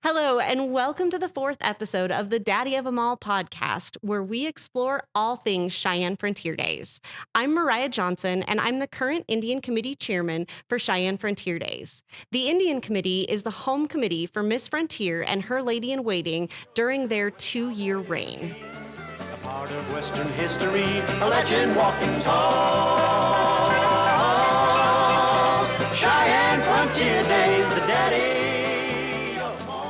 Hello, and welcome to the fourth episode of the Daddy of 'Em All podcast, where we explore all things Cheyenne Frontier Days. I'm Mariah Johnson, and I'm the current Indian Committee Chairman for Cheyenne Frontier Days. The Indian Committee is the home committee for Miss Frontier and her lady in waiting during their 2-year reign. A part of Western history, a legend walking tall. Cheyenne Frontier Days, the daddy of all.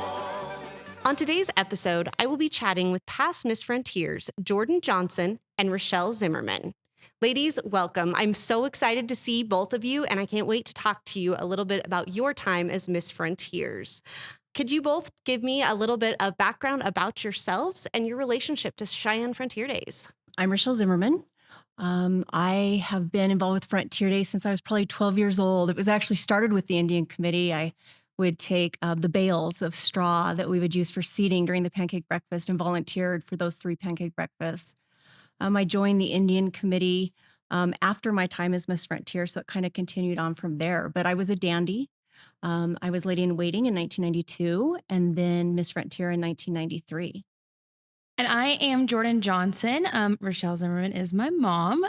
On today's episode, I will be chatting with past Miss Frontiers, Jordan Johnson and Rachelle Zimmerman. Ladies, welcome. I'm so excited to see both of you, and I can't wait to talk to you a little bit about your time as Miss Frontiers. Could you both give me a little bit of background about yourselves and your relationship to Cheyenne Frontier Days? I'm Rachelle Zimmerman. I have been involved with Frontier Day since I was probably 12 years old. It was actually started with the Indian Committee. I would take the bales of straw that we would use for seating during the pancake breakfast and volunteered for those 3 pancake breakfasts. I joined the Indian Committee after my time as Miss Frontier, so it kind of continued on from there. But I was a dandy. I was lady in waiting in 1992 and then Miss Frontier in 1993. And I am Jordan Johnson. Rachelle Zimmerman is my mom.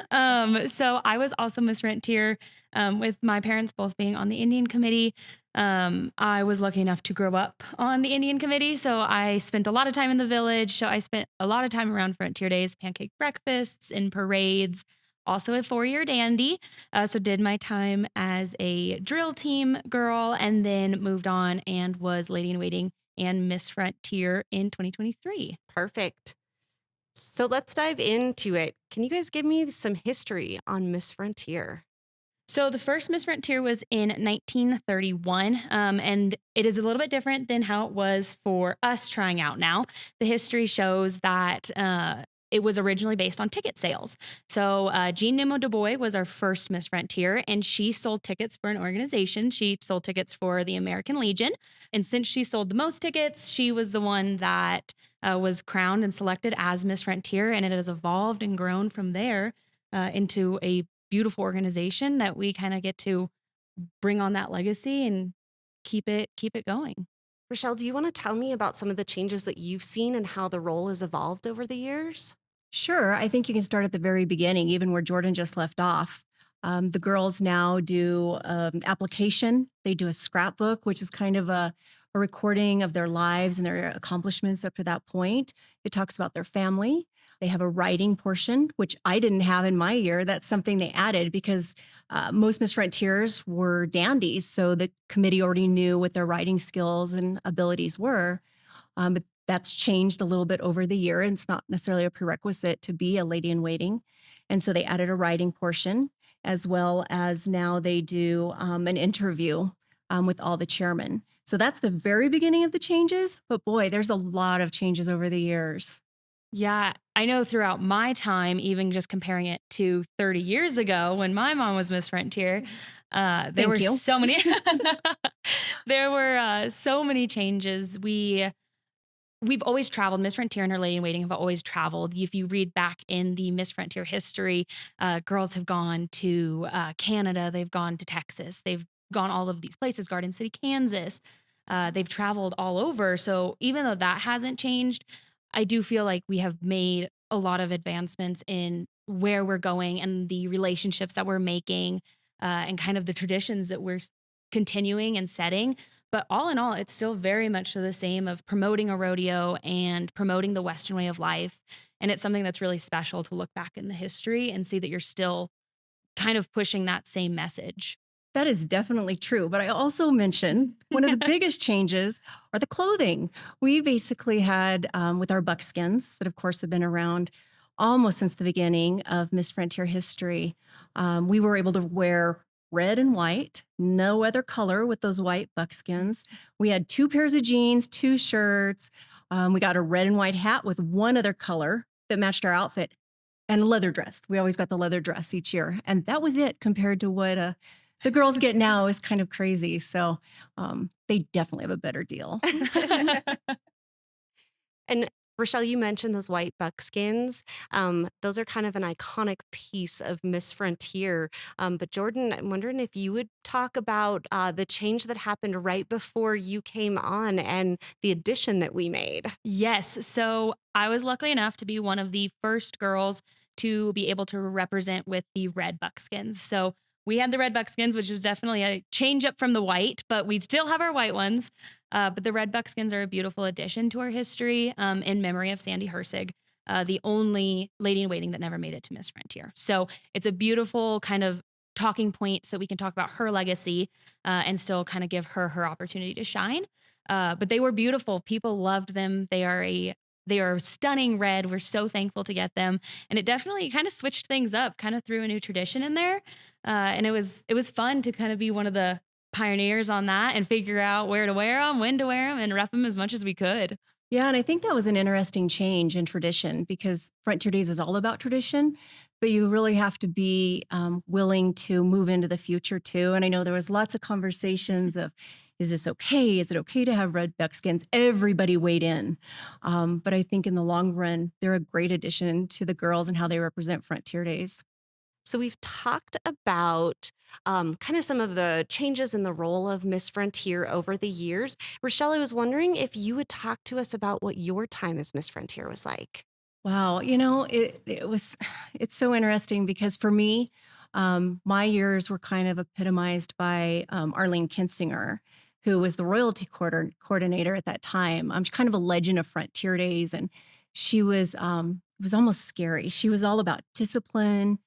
So I was also Miss Rentier with my parents both being on the Indian Committee. I was lucky enough to grow up on the Indian Committee. So I spent a lot of time in the village. So I spent a lot of time around Frontier Days, pancake breakfasts and parades. Also a 4-year dandy. So did my time as a drill team girl and then moved on and was lady in waiting and Miss Frontier in 2023. Perfect. So let's dive into it. Can you guys give me some history on Miss Frontier? So the first Miss Frontier was in 1931, and it is a little bit different than how it was for us trying out now. The history shows that it was originally based on ticket sales. So Jean Nimmo Du Bois was our first Miss Frontier, and she sold tickets for an organization. She sold tickets for the American Legion. And since she sold the most tickets, she was the one that was crowned and selected as Miss Frontier, and it has evolved and grown from there into a beautiful organization that we kind of get to bring on that legacy and keep it going. Rochelle, do you want to tell me about some of the changes that you've seen and how the role has evolved over the years? Sure. I think you can start at the very beginning, even where Jordan just left off. The girls now do application. They do a scrapbook, which is kind of a recording of their lives and their accomplishments up to that point. It talks about their family. They have a writing portion, which I didn't have in my year. That's something they added because most Miss Frontiers were dandies. So the committee already knew what their writing skills and abilities were. But that's changed a little bit over the year. And it's not necessarily a prerequisite to be a lady in waiting. And so they added a writing portion, as well as now they do an interview with all the chairmen. So that's the very beginning of the changes. But boy, there's a lot of changes over the years. Yeah, I know throughout my time, even just comparing it to 30 years ago when my mom was Miss Frontier, there Thank were you. so many there were so many changes. We've always traveled. Miss Frontier and her lady in waiting have always traveled. If you read back in the Miss Frontier history, girls have gone to Canada, they've gone to Texas, they've gone all of these places, Garden City, Kansas. They've traveled all over. So even though that hasn't changed, I do feel like we have made a lot of advancements in where we're going and the relationships that we're making and kind of the traditions that we're continuing and setting. But all in all, it's still very much the same of promoting a rodeo and promoting the Western way of life. And it's something that's really special to look back in the history and see that you're still kind of pushing that same message. That is definitely true. But I also mentioned one of the biggest changes are the clothing. We basically had, with our buckskins that, of course, have been around almost since the beginning of Miss Frontier history, we were able to wear red and white, no other color with those white buckskins. We had 2 pairs of jeans, 2 shirts. We got a red and white hat with one other color that matched our outfit and a leather dress. We always got the leather dress each year. And that was it compared to what the girls get now is kind of crazy. So they definitely have a better deal. And Rochelle, you mentioned those white buckskins. Those are kind of an iconic piece of Miss Frontier. But Jordan, I'm wondering if you would talk about the change that happened right before you came on and the addition that we made. Yes. So I was lucky enough to be one of the first girls to be able to represent with the red buckskins. So we had the red buckskins, which was definitely a change up from the white, but we still have our white ones. But the red buckskins are a beautiful addition to our history in memory of Sandy Hersig, the only lady in waiting that never made it to Miss Frontier. So it's a beautiful kind of talking point so we can talk about her legacy and still kind of give her her opportunity to shine. But they were beautiful. People loved them. They are stunning red. We're so thankful to get them, and it definitely kind of switched things up. Kind of threw a new tradition in there, and it was fun to kind of be one of the pioneers on that and figure out where to wear them, when to wear them, and rep them as much as we could. Yeah, and I think that was an interesting change in tradition because Frontier Days is all about tradition, but you really have to be willing to move into the future too. And I know there was lots of conversations of, is this okay? Is it okay to have red buckskins? Everybody weighed in. But I think in the long run, they're a great addition to the girls and how they represent Frontier Days. So we've talked about kind of some of the changes in the role of Miss Frontier over the years. Rochelle, I was wondering if you would talk to us about what your time as Miss Frontier was like. Wow, it was it's so interesting because for me, my years were kind of epitomized by Arlene Kinsinger, who was the royalty coordinator at that time. I'm kind of a legend of Frontier Days, and she was it was almost scary. She was all about discipline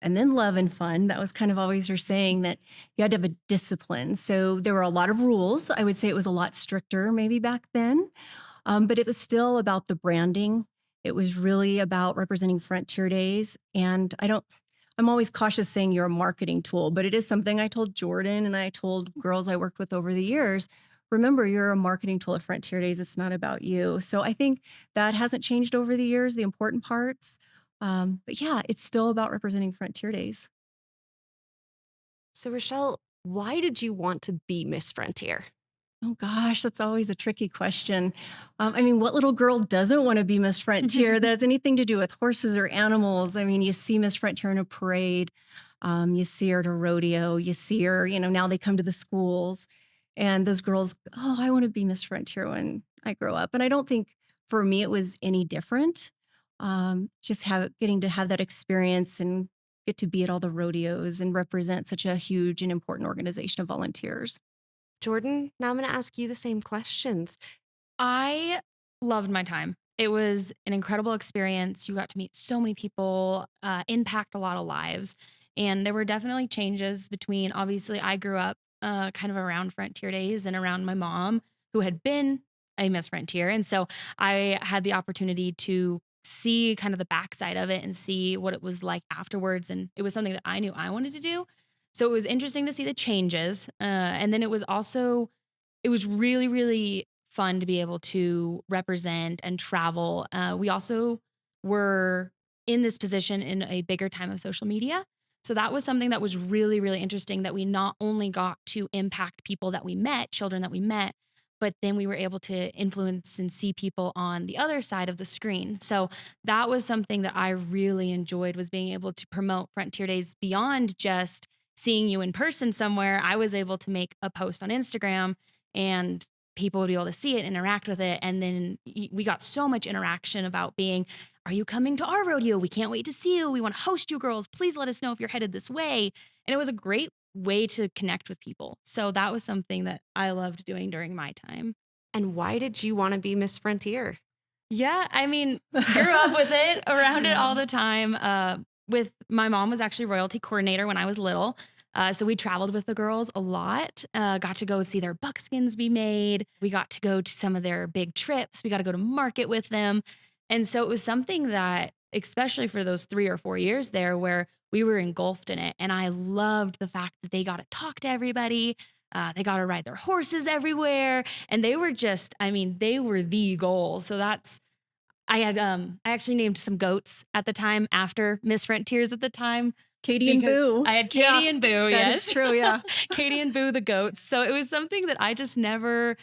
and then love and fun. That was kind of always her saying that you had to have a discipline. So there were a lot of rules. I would say it was a lot stricter maybe back then, but it was still about the branding. It was really about representing Frontier Days. And I'm always cautious saying you're a marketing tool, but it is something I told Jordan and I told girls I worked with over the years. Remember, you're a marketing tool at Frontier Days. It's not about you. So I think that hasn't changed over the years, the important parts. But yeah, it's still about representing Frontier Days. So, Rochelle, why did you want to be Miss Frontier? Oh gosh, that's always a tricky question. I mean, what little girl doesn't want to be Miss Frontier that has anything to do with horses or animals? I mean, you see Miss Frontier in a parade, you see her at a rodeo, you see her, now they come to the schools and those girls, oh, I want to be Miss Frontier when I grow up. And I don't think for me it was any different. Just getting to have that experience and get to be at all the rodeos and represent such a huge and important organization of volunteers. Jordan, now I'm going to ask you the same questions. I loved my time. It was an incredible experience. You got to meet so many people, impact a lot of lives. And there were definitely changes between, obviously, I grew up kind of around Frontier Days and around my mom, who had been a Miss Frontier. And so I had the opportunity to see kind of the backside of it and see what it was like afterwards. And it was something that I knew I wanted to do. So it was interesting to see the changes. And then it was really, really fun to be able to represent and travel. We also were in this position in a bigger time of social media. So that was something that was really, really interesting that we not only got to impact people that we met, children that we met, but then we were able to influence and see people on the other side of the screen. So that was something that I really enjoyed was being able to promote Frontier Days beyond just seeing you in person somewhere. I was able to make a post on Instagram and people would be able to see it, interact with it. And then we got so much interaction about being, are you coming to our rodeo? We can't wait to see you. We want to host you girls. Please let us know if you're headed this way. And it was a great way to connect with people. So that was something that I loved doing during my time. And why did you want to be Miss Frontier? Yeah, I mean, grew up with it, around it all the time. With my mom was actually royalty coordinator when I was little. So we traveled with the girls a lot, got to go see their buckskins be made. We got to go to some of their big trips. We got to go to market with them. And so it was something that, especially for those 3 or 4 years there, where we were engulfed in it. And I loved the fact that they got to talk to everybody. They got to ride their horses everywhere. And they were just, I mean, they were the goal. So I actually named some goats at the time after Miss Frontiers at the time. Katie and Because Boo. I had Katie Yeah, and Boo, that yes. is true. Yeah. Katie and Boo the goats. So it was something that I just never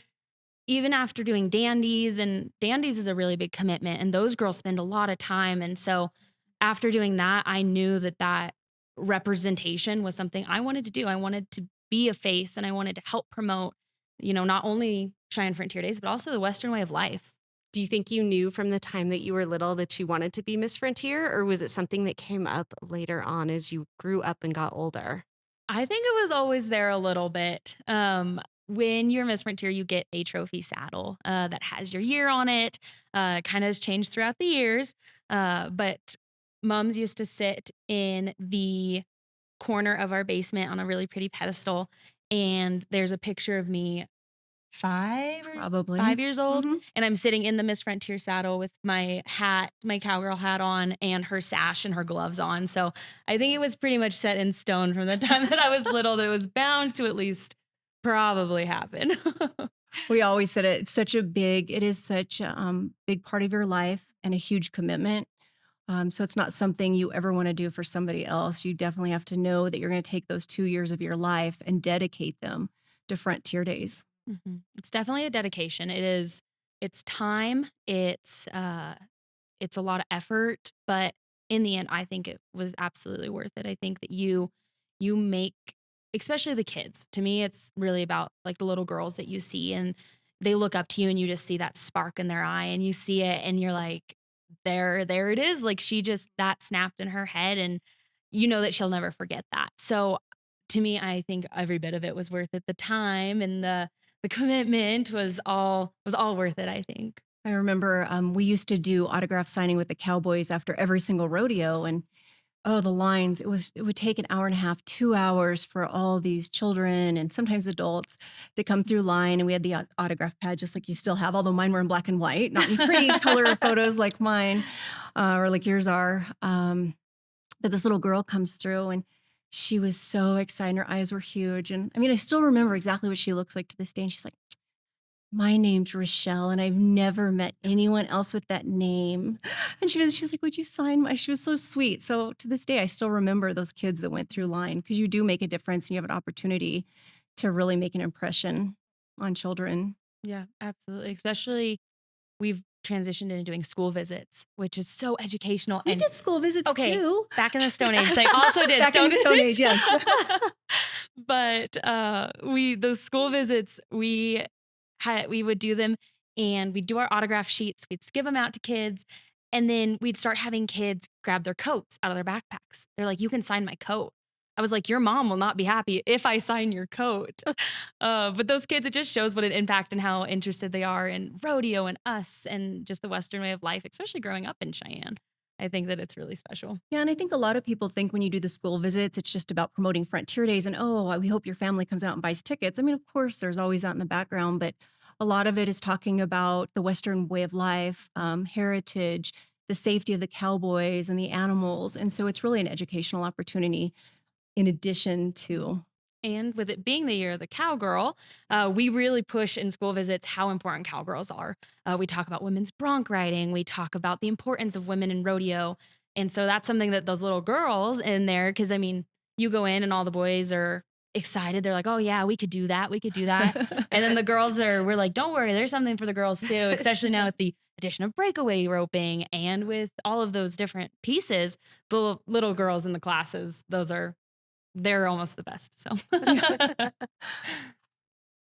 even after doing dandies, and dandies is a really big commitment, and those girls spend a lot of time. And so after doing that, I knew that representation was something I wanted to do. I wanted to be a face, and I wanted to help promote, not only Cheyenne Frontier Days, but also the Western way of life. Do you think you knew from the time that you were little that you wanted to be Miss Frontier, or was it something that came up later on as you grew up and got older? I think it was always there a little bit. When you're Miss Frontier, you get a trophy saddle that has your year on it. Kind of has changed throughout the years, but mums used to sit in the corner of our basement on a really pretty pedestal, and there's a picture of me Probably. 5 years old, Mhm. and I'm sitting in the Miss Frontier saddle with my hat, my cowgirl hat on, and her sash and her gloves on. So I think it was pretty much set in stone from the time that I was little that it was bound to at least probably happen. We always said it is such a big part of your life and a huge commitment. So it's not something you ever want to do for somebody else. You definitely have to know that you're going to take those 2 years of your life and dedicate them to Frontier Days. It's definitely a dedication. It's time, it's a lot of effort, but in the end, I think it was absolutely worth it. I think that you make, especially the kids. To me, it's really about like the little girls that you see, and they look up to you, and you just see that spark in their eye, and you see it, and you're like, there it is. Like she just that snapped in her head, and you know that she'll never forget that. So to me, I think every bit of it was worth it. The time and the commitment was all worth it, I think. I remember we used to do autograph signing with the Cowboys after every single rodeo, and oh, the lines! It would take an hour and a half, 2 hours for all these children and sometimes adults to come through line, and we had the autograph pad just like you still have, although mine were in black and white, not in pretty color photos like mine or like yours are. But this little girl comes through, and she was so excited. Her eyes were huge, and I mean, I still remember exactly what she looks like to this day. And she's like, my name's Rachelle, and I've never met anyone else with that name. And she's like, would you sign my, she was so sweet. So to this day, I still remember those kids that went through line, because you do make a difference and you have an opportunity to really make an impression on children. Yeah, absolutely. Especially we've transitioned into doing school visits, which is so educational. We And did school visits okay, too. back in the Stone Age, they also did Back in stone the Stone visits. Age, yes. But we those school visits, we would do them, and we'd do our autograph sheets. We'd give them out to kids, and then we'd start having kids grab their coats out of their backpacks. They're like, "You can sign my coat." I was like, "Your mom will not be happy if I sign your coat." But those kids, it just shows what an impact and how interested they are in rodeo and us and just the Western way of life, especially growing up in Cheyenne. I think that it's really special. Yeah, and I think a lot of people think when you do the school visits, it's just about promoting Frontier Days and, oh, we hope your family comes out and buys tickets. I mean, of course, there's always that in the background, but a lot of it is talking about the Western way of life, heritage, the safety of the cowboys and the animals. And so it's really an educational opportunity in addition to. And with it being the year of the cowgirl, we really push in school visits how important cowgirls are. We talk about women's bronc riding. We talk about the importance of women in rodeo. And so that's something that those little girls in there, because I mean, you go in and all the boys are excited. They're like, oh, yeah, we could do that. We could do that. And then we're like, don't worry, there's something for the girls too, especially now with the addition of breakaway roping and with all of those different pieces. The little girls in the classes, they're almost the best. So,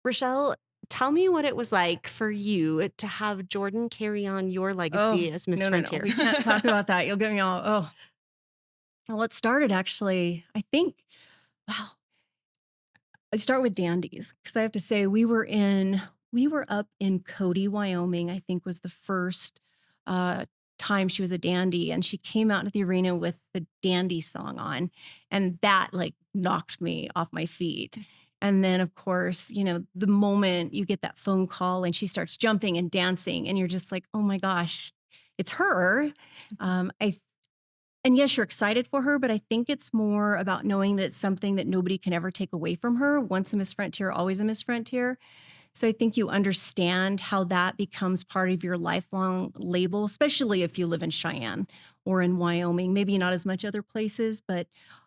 Rochelle, tell me what it was like for you to have Jordan carry on your legacy as Miss no, Frontier. we can't talk about that. You'll get me all, oh. Well, it started actually, I think, wow. I start with dandies, because I have to say we were up in Cody, Wyoming, I think was the first uh, time she was a dandy, and she came out into the arena with the dandy song on, and that like knocked me off my feet. And then, of course, the moment you get that phone call and she starts jumping and dancing, and you're just like, oh my gosh, it's her. I And yes, you're excited for her, but I think it's more about knowing that it's something that nobody can ever take away from her. Once a Miss Frontier, always a Miss Frontier. So I think you understand how that becomes part of your lifelong label, especially if you live in Cheyenne or in Wyoming, maybe not as much other places, but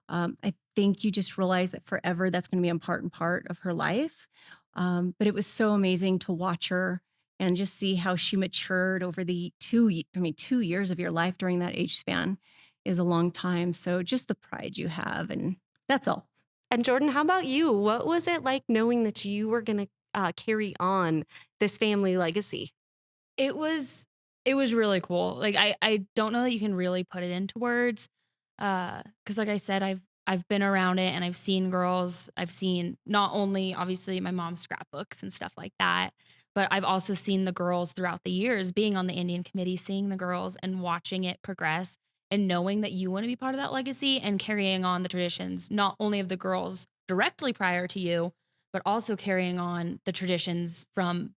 I think you just realize that forever that's going to be a part and part of her life. But it was so amazing to watch her and just see how she matured over the 2 years of your life during that age span is a long time. So just the pride you have, and that's all. And Jordan, how about you? What was it like knowing that you were going to carry on this family legacy? It was it was really cool. Like I don't know that you can really put it into words. Cuz like I said, I've been around it and I've seen girls. I've seen not only obviously my mom's scrapbooks and stuff like that, but I've also seen the girls throughout the years being on the Indian committee, seeing the girls and watching it progress and knowing that you want to be part of that legacy and carrying on the traditions not only of the girls directly prior to you, but also carrying on the traditions from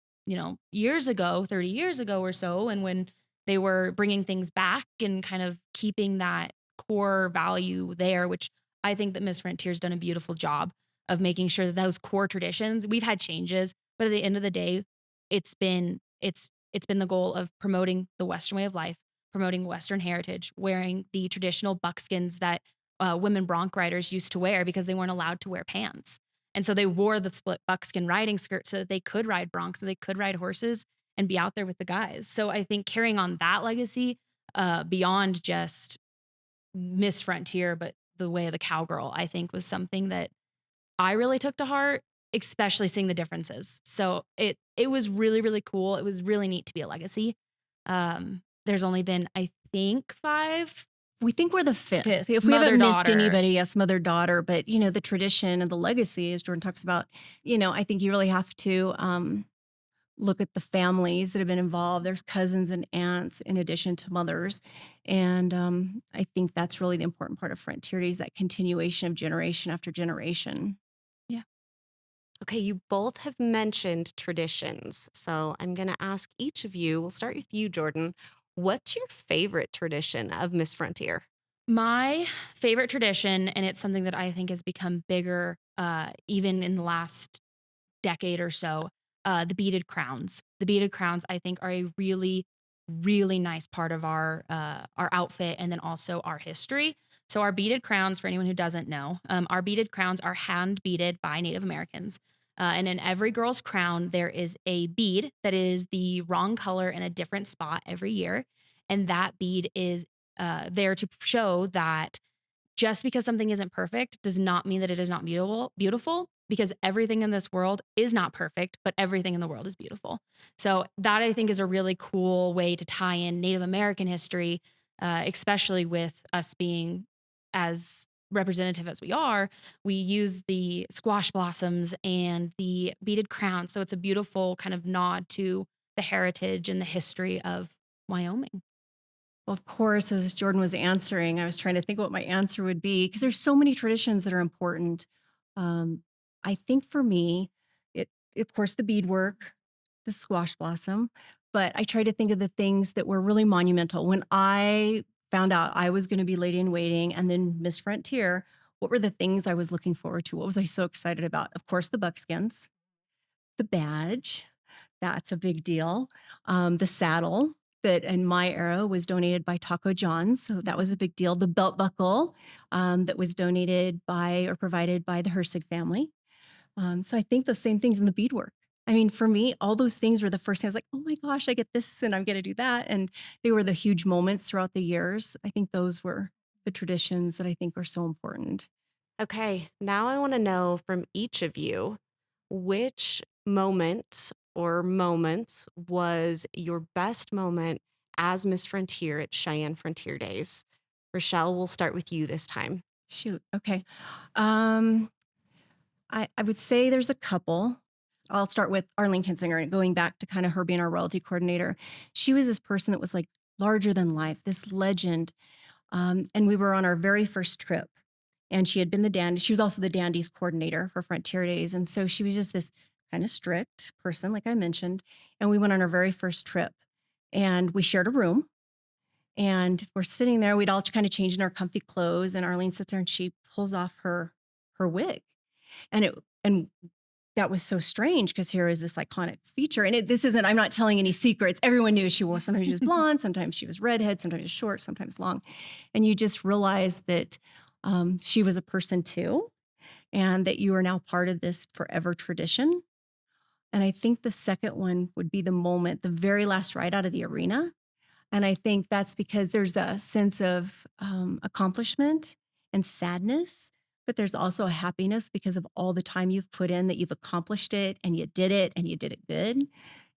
years ago, 30 years ago or so, and when they were bringing things back and kind of keeping that core value there, which I think that Miss Frontier's done a beautiful job of making sure that those core traditions, we've had changes, but at the end of the day, it's been the goal of promoting the Western way of life, promoting Western heritage, wearing the traditional buckskins that women bronc riders used to wear because they weren't allowed to wear pants. And so they wore the split buckskin riding skirt so that they could ride broncs, so they could ride horses and be out there with the guys. So I think carrying on that legacy beyond just Miss Frontier, but the way of the cowgirl, I think was something that I really took to heart, especially seeing the differences. So it was really, really cool. It was really neat to be a legacy. There's only been, I think, five. We think we're the fifth. Fifth, If we haven't missed mother-daughter. anybody, yes, mother daughter. But the tradition and the legacy, as Jordan talks about, I think you really have to look at the families that have been involved. There's cousins and aunts in addition to mothers, and I think that's really the important part of Frontier Days, that continuation of generation after generation. Yeah. Okay, you both have mentioned traditions. So I'm going to ask each of you, we'll start with you, Jordan. What's your favorite tradition of Miss Frontier? My favorite tradition, and it's something that I think has become bigger even in the last decade or so, the beaded crowns. The beaded crowns, I think, are a really, really nice part of our outfit and then also our history. So our beaded crowns, for anyone who doesn't know, our beaded crowns are hand beaded by Native Americans. And in every girl's crown, there is a bead that is the wrong color in a different spot every year. And that bead is there to show that just because something isn't perfect does not mean that it is not beautiful, because everything in this world is not perfect, but everything in the world is beautiful. So that I think is a really cool way to tie in Native American history, especially with us being as representative as we are. We use the squash blossoms and the beaded crown. So it's a beautiful kind of nod to the heritage and the history of Wyoming. Well, of course, as Jordan was answering, I was trying to think what my answer would be, because there's so many traditions that are important. Um, I think for me, it of course the beadwork, the squash blossom, but I try to think of the things that were really monumental. When I found out I was going to be Lady in Waiting and then Miss Frontier, what were the things I was looking forward to? What was I so excited about? Of course, the buckskins, the badge. That's a big deal. The saddle that in my era was donated by Taco John's, so that was a big deal. The belt buckle that was donated by or provided by the Hersig family. So I think those same things in the beadwork. I mean, for me, all those things were the first things like, oh my gosh, I get this and I'm going to do that. And they were the huge moments throughout the years. I think those were the traditions that I think are so important. Okay, now I want to know from each of you which moment or moments was your best moment as Miss Frontier at Cheyenne Frontier Days. Rochelle, we'll start with you this time. Shoot. Okay. Um, I would say there's a couple. I'll start with Arlene Kinsinger, going back to kind of her being our royalty coordinator. She was this person that was like larger than life, this legend. And we were on our very first trip. And she had been the dandy. She was also the dandies coordinator for Frontier Days. And so she was just this kind of strict person, like I mentioned. And we went on our very first trip. And we shared a room. And we're sitting there. We'd all kind of changed in our comfy clothes. And Arlene sits there and she pulls off her wig. And that was so strange because here is this iconic feature. And this isn't, I'm not telling any secrets. Everyone knew she was. Sometimes she was blonde, sometimes she was redhead, sometimes she was short, sometimes long. And you just realize that she was a person too, and that you are now part of this forever tradition. And I think the second one would be the moment, the very last ride out of the arena. And I think that's because there's a sense of accomplishment and sadness, but there's also a happiness because of all the time you've put in that you've accomplished it and you did it and you did it good.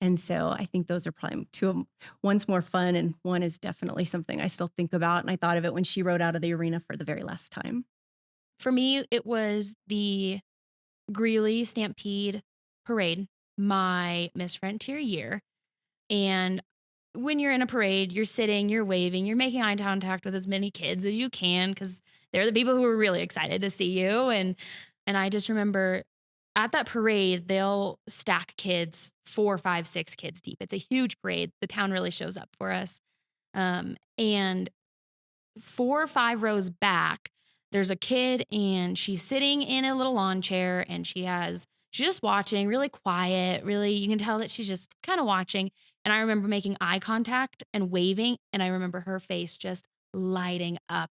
And so I think those are probably two of them. One's more fun and one is definitely something I still think about. And I thought of it when she rode out of the arena for the very last time. For me, it was the Greeley Stampede Parade, my Miss Frontier year. And when you're in a parade, you're sitting, you're waving, you're making eye contact with as many kids as you can because they're the people who are really excited to see you. And I just remember at that parade, they'll stack kids 4, 5, 6 kids deep. It's a huge parade. The town really shows up for us. And 4 or 5 rows back, there's a kid and she's sitting in a little lawn chair and she's just watching, really quiet, really, you can tell that she's just kind of watching. And I remember making eye contact and waving, and I remember her face just lighting up.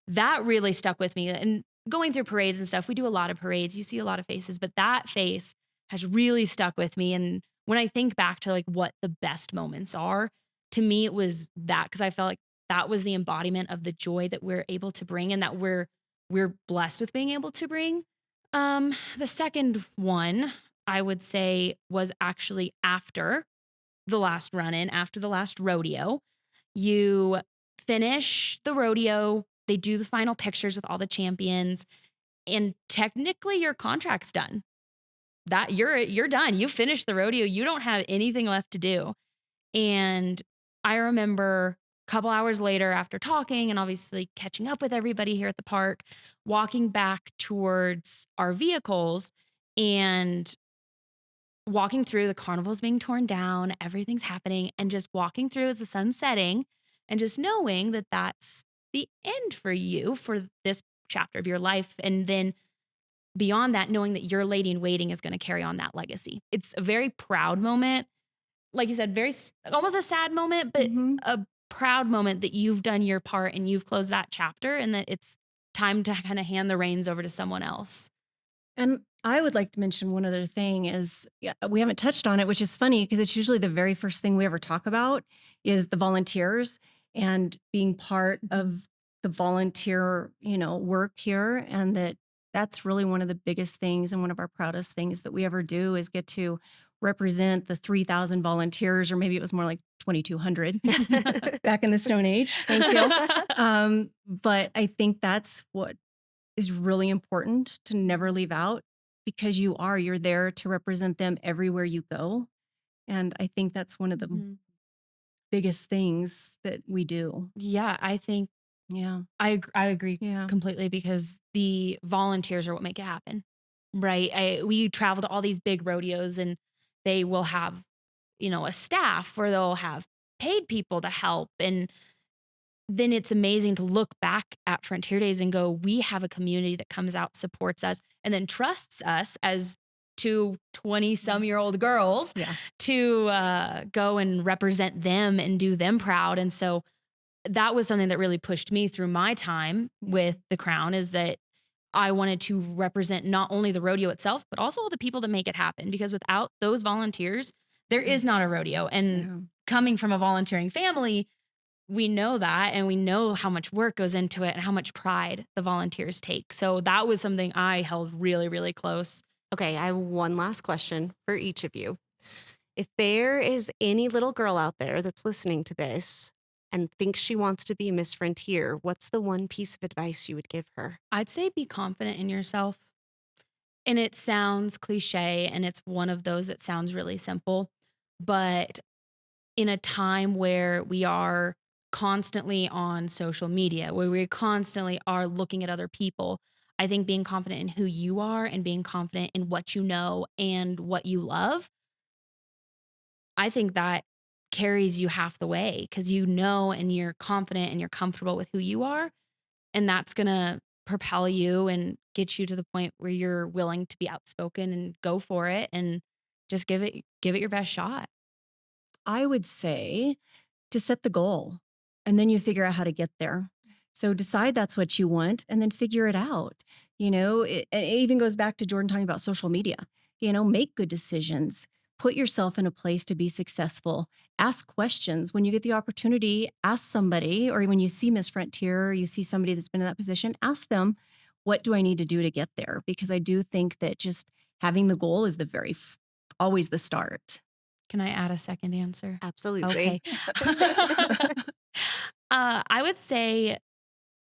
That really stuck with me. And going through parades and stuff, we do a lot of parades, you see a lot of faces, but that face has really stuck with me. And when I think back to like what the best moments are, to me, it was that because I felt like that was the embodiment of the joy that we're able to bring and that we're blessed with being able to bring. The second one I would say was actually after the last run in, after the last rodeo. You finish the rodeo, they do the final pictures with all the champions, and technically your contract's done. That you're done. You finished the rodeo. You don't have anything left to do. And I remember a couple hours later after talking and obviously catching up with everybody here at the park, walking back towards our vehicles and walking through the carnival's being torn down, everything's happening, and just walking through as the sun's setting and just knowing that that's the end for you for this chapter of your life. And then beyond that, knowing that your lady in waiting is going to carry on that legacy. It's a very proud moment. Like you said, almost a sad moment, but Mhm. a proud moment that you've done your part and you've closed that chapter and that it's time to kind of hand the reins over to someone else. And I would like to mention one other thing is yeah, we haven't touched on it, which is funny because it's usually the very first thing we ever talk about is the volunteers and being part of the volunteer, work here. And that's really one of the biggest things and one of our proudest things that we ever do is get to represent the 3,000 volunteers, or maybe it was more like 2,200 back in the Stone Age. Thank you. But I think that's what is really important to never leave out because you're there to represent them everywhere you go. And I think that's one of the Mhm. biggest things that we do. Yeah, I think Yeah. I agree Yeah. completely because the volunteers are what make it happen, right? We travel to all these big rodeos and they will have, a staff or they'll have paid people to help. And then it's amazing to look back at Frontier Days and go, we have a community that comes out, supports us, and then trusts us as two 20-some-year-old girls Yeah. to go and represent them and do them proud. And so that was something that really pushed me through my time with the Crown is that I wanted to represent not only the rodeo itself, but also all the people that make it happen. Because without those volunteers, there is not a rodeo. And Yeah. coming from a volunteering family, we know that and we know how much work goes into it and how much pride the volunteers take. So that was something I held really, really close. Okay, I have one last question for each of you. If there is any little girl out there that's listening to this and thinks she wants to be Miss Frontier, what's the one piece of advice you would give her? I'd say be confident in yourself. And it sounds cliche and it's one of those that sounds really simple. But in a time where we are constantly on social media, where we constantly are looking at other people, I think being confident in who you are and being confident in what you know and what you love, I think that carries you half the way because you know and you're confident and you're comfortable with who you are. And that's going to propel you and get you to the point where you're willing to be outspoken and go for it and just give it your best shot. I would say to set the goal and then you figure out how to get there. So decide that's what you want and then figure it out. It even goes back to Jordan talking about social media. make good decisions. Put yourself in a place to be successful. Ask questions. When you get the opportunity, ask somebody, or when you see Miss Frontier, or you see somebody that's been in that position, ask them, what do I need to do to get there? Because I do think that just having the goal is always the start. Can I add a second answer? Absolutely. Okay. I would say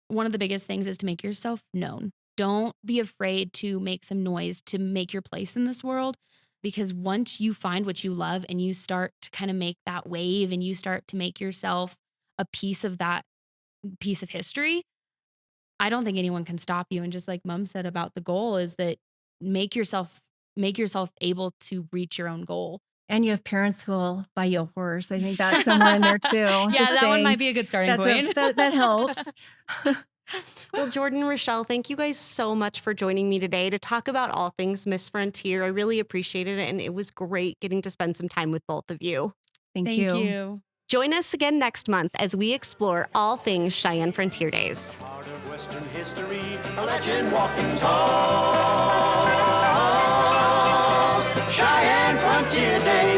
one of the biggest things is to make yourself known. Don't be afraid to make some noise to make your place in this world, because once you find what you love and you start to kind of make that wave and you start to make yourself a piece of that piece of history, I don't think anyone can stop you. And just like Mom said about the goal, is that make yourself able to reach your own goal. And you have parents who will buy you a horse. I think that's somewhere in there too. Yeah, Just that one saying, might be a good starting point. that helps. Well, Jordan and Rachelle, thank you guys so much for joining me today to talk about all things Miss Frontier. I really appreciated it, and it was great getting to spend some time with both of you. Thank Thank you. you. Join us again next month as we explore all things Cheyenne Frontier Days. Part of Western history, a legend walking tall. Cheyenne Frontier Days.